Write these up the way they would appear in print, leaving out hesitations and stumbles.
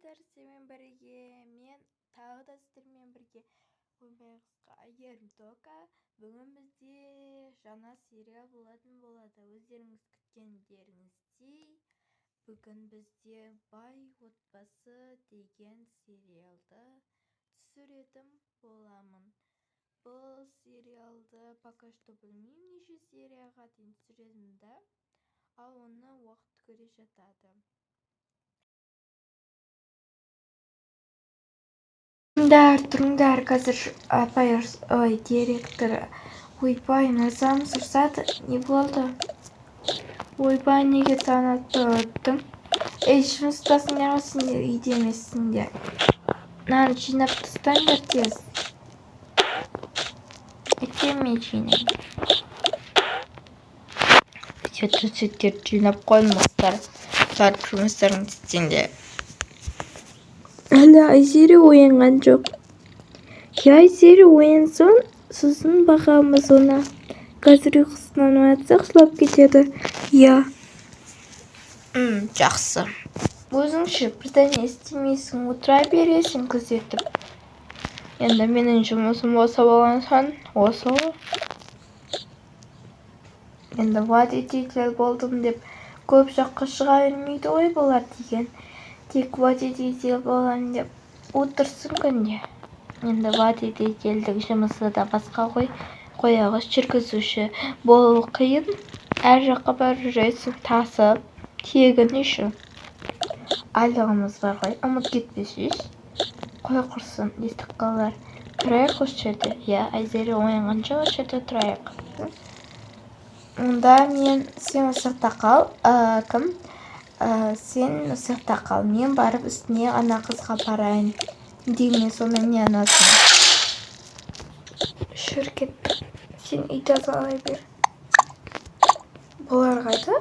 Саламатсыздар, сіздермен бірге мен тағы да сіздермен бірге ойбайғызға әйгерім тока. Бүгін бізде жаңа сериал болатын болады. Өздеріңіз күткендеріңіздей бүгін бізде бай отбасы деген сериалды түсіретін боламын. Бұл сериалды пока что білмеймін неше серияға дейін түсіретінімді, ал оны уақыт көре жатады. Тұрыңдар, қазір директор ойбай назам сұрсады. Не болды? Ойбай, неге таң атпай оттың? Жұмыстасың, неға сендер үйде емессіңдер? Мынаны жинап тастаңдар тез. Мен жинаймын. Төсектерді жинап қойыңыздар. Барып жұмыстарыңды істеңдер. Әлі Айзері оянған жоқ. Айзері оянсын, сосын бағамыз оны. Қазір ұйқысынан оятсақ жылап кетеді. Жақсы. Өзіңше бірдеңе істемейсің, отыра бересің күзетіп. Енді менің жұмысым осы болған соң, осы. Енді водитель болдым деп көп жаққа шыға бермейді ғой болар деген. Тек водитель болам деп отырсын күнде. Енді водительдік жұмысы да басқа ғой. Қойағыш жүргізуші болу қиын. Әр жаққа барып жүресің, тасып, тегін үшін. Айлығымыз бар ғой, ұмыт кетпесіз. Қой құрсын, естік қалар. Тұрайық осы жерде. Айзері оянған жоқ, осы жерде тұрайық. Онда сен сыртта қал. Кім? Сен сыртта қал. Мен барып үстіне ана қызға барайын. Деген сонымен не анасын. Жүр кет. Сен үй тазалай бер. Бұлар қайда?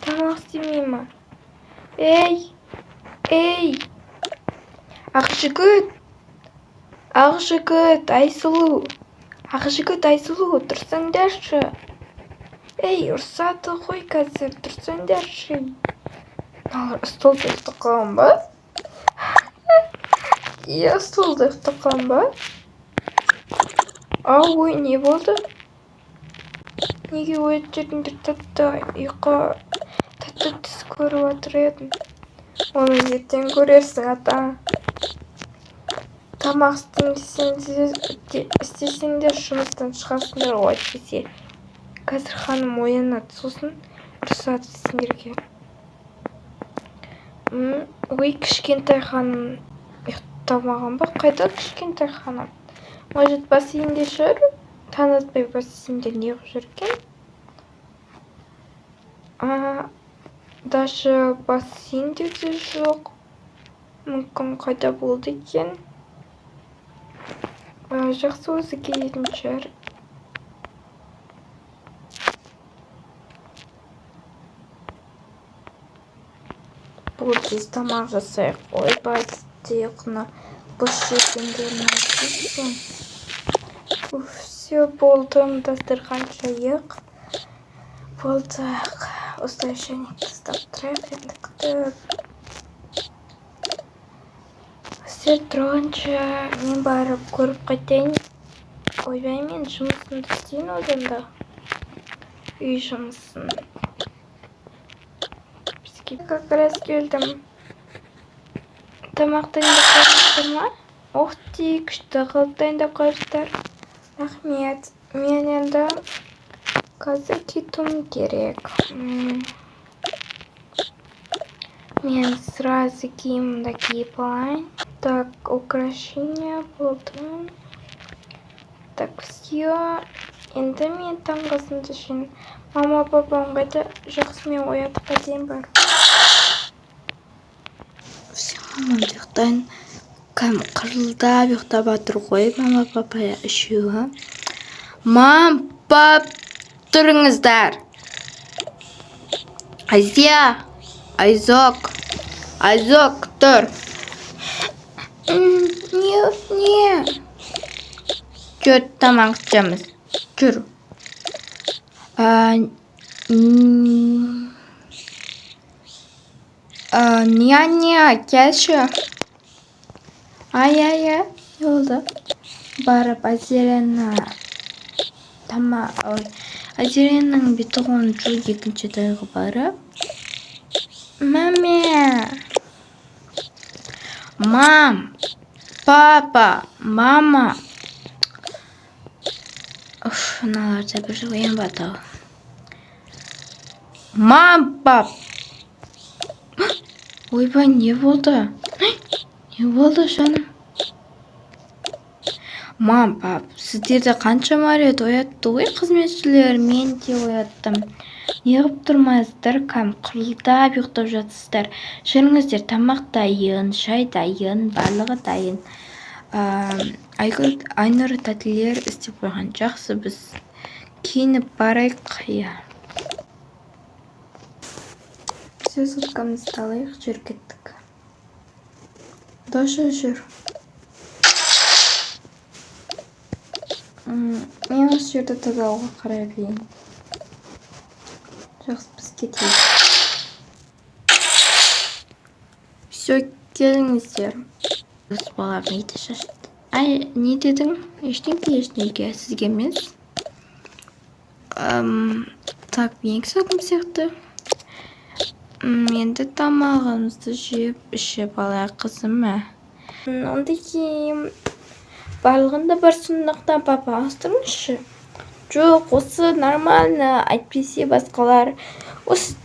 Тамақ істемей ма? Ей! Ақжігіт, Айсұлу. Ақжігіт, Айсұлу, тұрсаңдаршы. Ұрсады ғой қазір, тұрсаңдаршы. Столда ұйықтап қалған ба? Столда ұйықтап қалған ба? Ой, не болды? Неге оятып жүрдіңдер? Тәтті ұйқы, тәтті түс көріп отыр едім. Оны ертең көрерсің, ата. Тамақ істесеңдер жұмыстан шығасыңдар ғой әйтпесе. Қазір ханым оянады, сосын ұрсады сендерге. Кішкентай ханым ұйықтамаған ба? Қайда кішкентай ханым? Может, бассейнде жүр? Танытпай бассейнде не қып жүрген? Даже бассейнде де жоқ. Мүмкін қайда болды екен? Жақсы өзі келетін шығар. Бұл кез тамақ жасайық. Ойбай, ұйқыны бұш жегендерін айтсын. Все болды, дастархан жайық. Болдық. Осылай және тастап тұрайық енді күтіп. Сіздер тұрғанша мен барып көріп қайтайын. Ойбай, мен жұмысымды істейін одан да. Үй жұмысын. Как раз келдім. Тамақ дайындап қойыңыздар ма? Күшті қылып дайындап қойыңыздар. Рахмет. Мен енді қазір кетуім керек. Мен сразу киімімді киіп алайын. Так, украшение болды. Так, все. Енді мен таңғысымды үшін мама папам қайда? Жақсы, мен оятып қайтайын бар. Мамам ұйықтайын. Қырылдап ұйықтап жатыр ғой мама папа үшеуі. Мам, пап, тұрыңыздар. Айзия, Айзок, тұр. Не? Жүр, тамақ ішеміз. Жүр. Няня, келші. Ай, не болды? Барып Азираның бетіғын жу екінші тайғы барып. Мам, папа, мама. Мыналар да бір оянбады ау. Мам, пап. Ойбай, не болды? Не болды жаным? Мам, пап, сіздерді қаншама рет оятты ғой қызметшілер, мен де ояттым. Неғып тұрмайсыздар, кәм қырылдап ұйықтап жатсыздар. Жүріңіздер, тамақ дайын, шай дайын, барлығы дайын. Айнұр тәтелер істеп қойған. Жақсы, біз киініп барайық. Сөз ұткамызды алайық, жүр кеттік. Доша, жүр. Мен осы жерді тазалауға қарай білейін. Жақсы, біз кетейік. Все, келіңіздер. Осы бала мейді шашты. Ай, не дедің? Ештеңке, сізге емес. Так, ең сағым сияқты. Енді тамағымызды жеп, ішіп алайық қызым. Онда кейін барлығында бар сондықтан папа астырыңызшы. Жоқ, осы нормально, айтпесе басқалар. Осы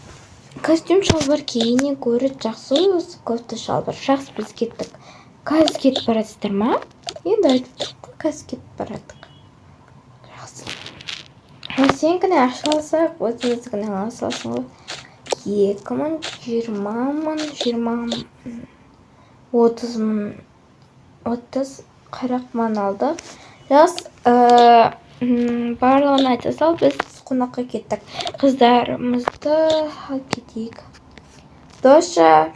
костюм шалбар киіне көрі жақсы, осы кофта шалбар. Жақсы, біз кеттік. Қазір кетіп баратсыздар ма? Енді айтып тұрып, қазір кетіп бараттық. Жақсы. Сен кіне ақша алсақ, өзімізді кіне алсалсың ғой. 20 мың, 20 мың, 30 мың, 30 40 мың алды. Жақсы, барлығын айта сал, біз қонаққа кеттік. Қыздарымызды ал кетейік. Доша,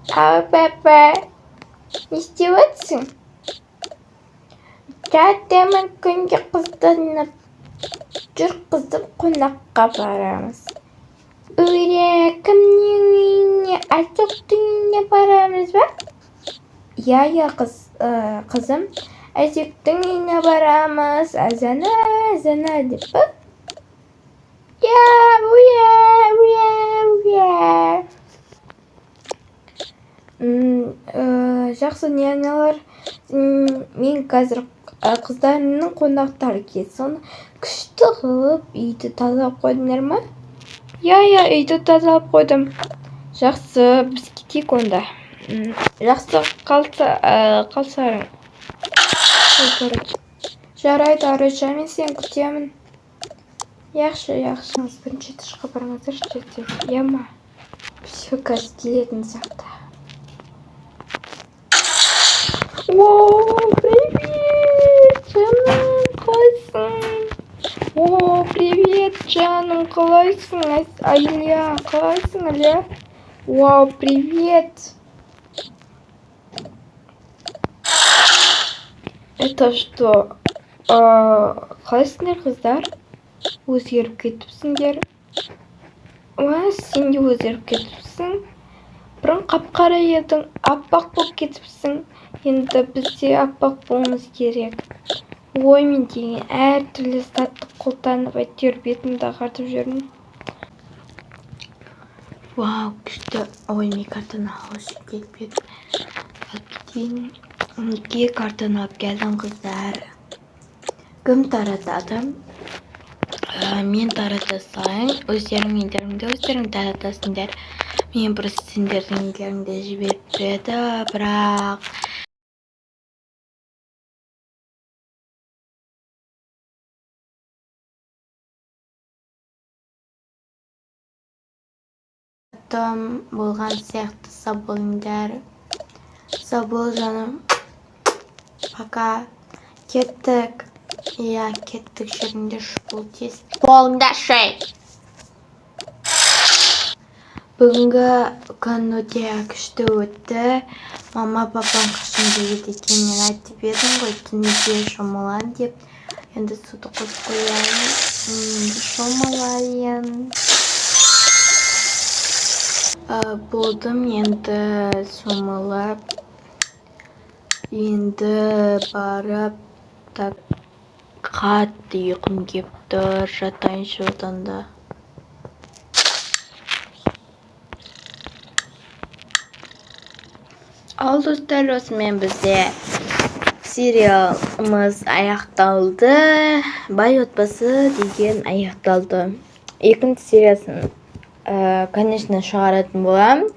папа, не істеп өтсің? Жатемін күнге қызданып, жүр қызым, қонаққа барамыз. Кімнің үйіне, Әсоқтың үйіне барамыз ба? Я, қызым, Әсоқтың үйіне барамыз. Азана деп ба? Жақсы, няналар, мен қазір қыздарымның қонақтары келді. Соны күшті қылып үйді тазалап қойдыңдар ма? Я, үйді тазалап қойдым. Жақсы, біз кетейік онда. Жақсы, қалсарың. Жарайды, Арыша, мен сен күтемін. Яқшы. Бірінші тышқа барыңыздар, жетті. Яма. Все, қазір келетін сияқты. Привет, жаным, қалайсың? Привет, жаным, қалайсың? Айля, қалайсың, Айля? Привет. Это что? Қалайсыңдар, қыздар? Өзгеріп кетіпсіңдер. Сен де өзгеріп кетіпсің. Бұрын қап-қара едің, аппақ болып кетіпсің. Енді бізде аппақ болуымыз керек. Мен деген әртүрлі затты қолданып әйтеуір бетімді ағартып жүрмін. Күшті. Мен картаны алып келіп едім. Алып кетейін. Неге картаны алып келдім, қыздар? Кім таратады? Мен таратасаң, өздерің таратасыңдар. Мен просто сендердің үйлеріңді жіберіп тұреді, бірақ болған сияқты. Сабол жаным. Пока. Кеттік. Кеттік, жүріңдер шұпыл тез. Болыңдаршы! Бүгінгі күн өте күшті өтті. Мама, папам қашан келеді екен, мен айтып едім ғой, түнде шомылайын деп. Енді суды қосып қояйын. Енді шомылайын. Болдым енді шомылып, енді барып, так қатты ұйқым кеп тұр, жатайыншы одан да. Ал достар, осымен бізде сериалымыз аяқталды. Бай отбасы деген аяқталды. Екінші сериясын, конечно, шығаратын боламын.